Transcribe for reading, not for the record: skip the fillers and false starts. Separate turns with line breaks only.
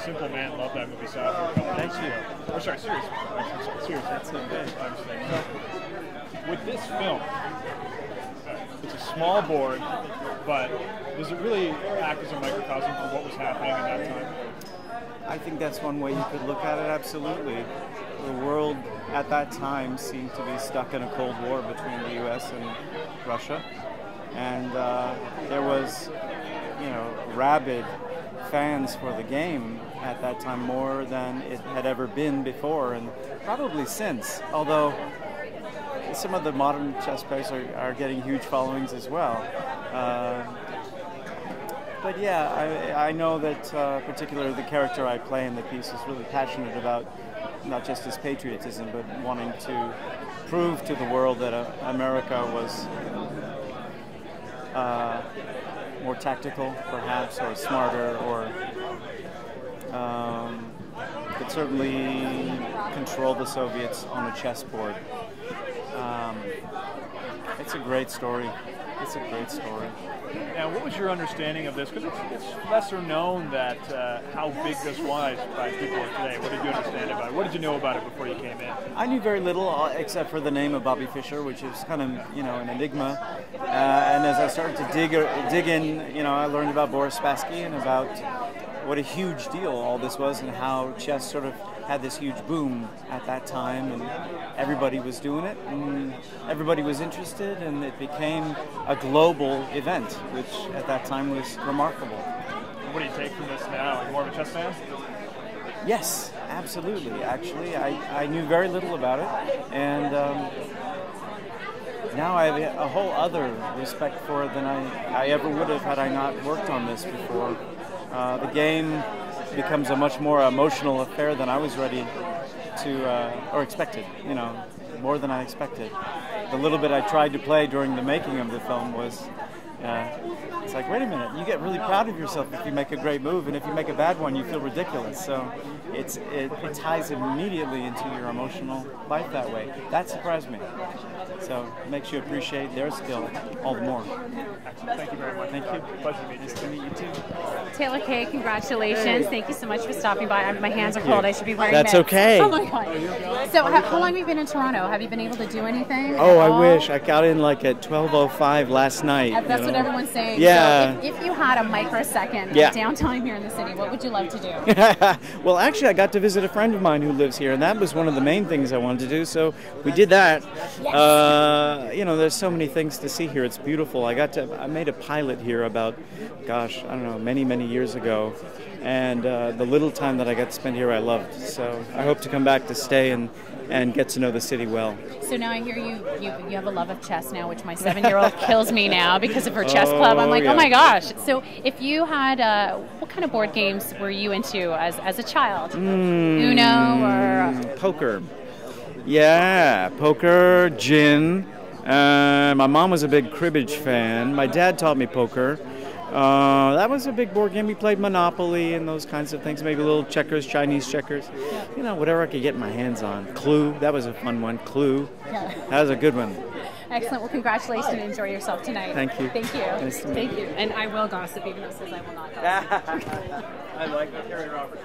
Simple Man. Love that movie. Saw it for a couple
Thank
days
you.
ago. Oh, sorry, serious. I'm sorry, serious.
That's okay.
I'm just saying. So, with this film, it's a small board, but does it really act as a microcosm for what was happening at that time?
I think that's one way you could look at it, absolutely. The world at that time seemed to be stuck in a Cold War between the U.S. and Russia. And there was, rabid fans for the game at that time, more than it had ever been before, and probably since. Although some of the modern chess players are getting huge followings as well. But yeah, I know that particularly the character I play in the piece is really passionate about not just his patriotism, but wanting to prove to the world that America was more tactical, perhaps, or smarter, or could certainly control the Soviets on a chessboard. It's a great story. It's a great story.
Now, what was your understanding of this? Because it's lesser known that how big this was by people today. What did you understand about it? What did you know about it before you came in?
I knew very little, except for the name of Bobby Fischer, which is kind of, an enigma. And as I started to dig in, I learned about Boris Spassky and about what a huge deal all this was, and how chess sort of had this huge boom at that time, and everybody was doing it, and everybody was interested, and it became a global event, which at that time was remarkable.
What do you take from this now? Are you more of a chess fan?
Yes, absolutely. Actually, I knew very little about it, and now I have a whole other respect for it than I ever would have had I not worked on this before. The game becomes a much more emotional affair than I was ready to, or expected, more than I expected. The little bit I tried to play during the making of the film was, it's like, wait a minute, you get really proud of yourself if you make a great move, and if you make a bad one, you feel ridiculous. So it ties immediately into your emotional life that way. That surprised me. So it makes you appreciate their skill all the more.
Excellent. Thank you very much.
Thank you.
Pleasure to meet you.
Nice to meet you too.
Taylor Kay, congratulations.
Hey.
Thank you so much for stopping by. My hands are
Thank
cold.
you.
I should be wearing
That's
mitts.
okay.
Oh my God. So how long have you been in Toronto? Have you been able to do anything?
Oh,
at
I
all?
wish. I got in like at 12:05 last night.
That's what everyone's saying.
Yeah.
So if you had a microsecond of
Yeah.
downtime here in the city, what would you love to do?
Well, actually, I got to visit a friend of mine who lives here, and that was one of the main things I wanted to do, so we did that.
Yes.
There's so many things to see here. It's beautiful. I made a pilot here about, gosh, I don't know, many years ago, and the little time that I got to spend here I loved. So I hope to come back to stay and get to know the city well.
So now I hear you have a love of chess now, which my 7-year-old kills me now because of her chess club. I'm like,
yeah.
oh my gosh. So if you had, what kind of board games were you into as a child? Uno or?
Poker. Yeah, poker, gin. My mom was a big cribbage fan. My dad taught me poker. That was a big board game. We played Monopoly and those kinds of things. Maybe a little checkers, Chinese checkers. Whatever I could get my hands on. Clue, that was a fun one. Clue, that was a good one.
Excellent. Well, congratulations and enjoy yourself tonight.
Thank you.
Thank you.
Nice to meet
Thank you. And I will gossip, even though it says I will not gossip.
I like that, Carrie Roberts.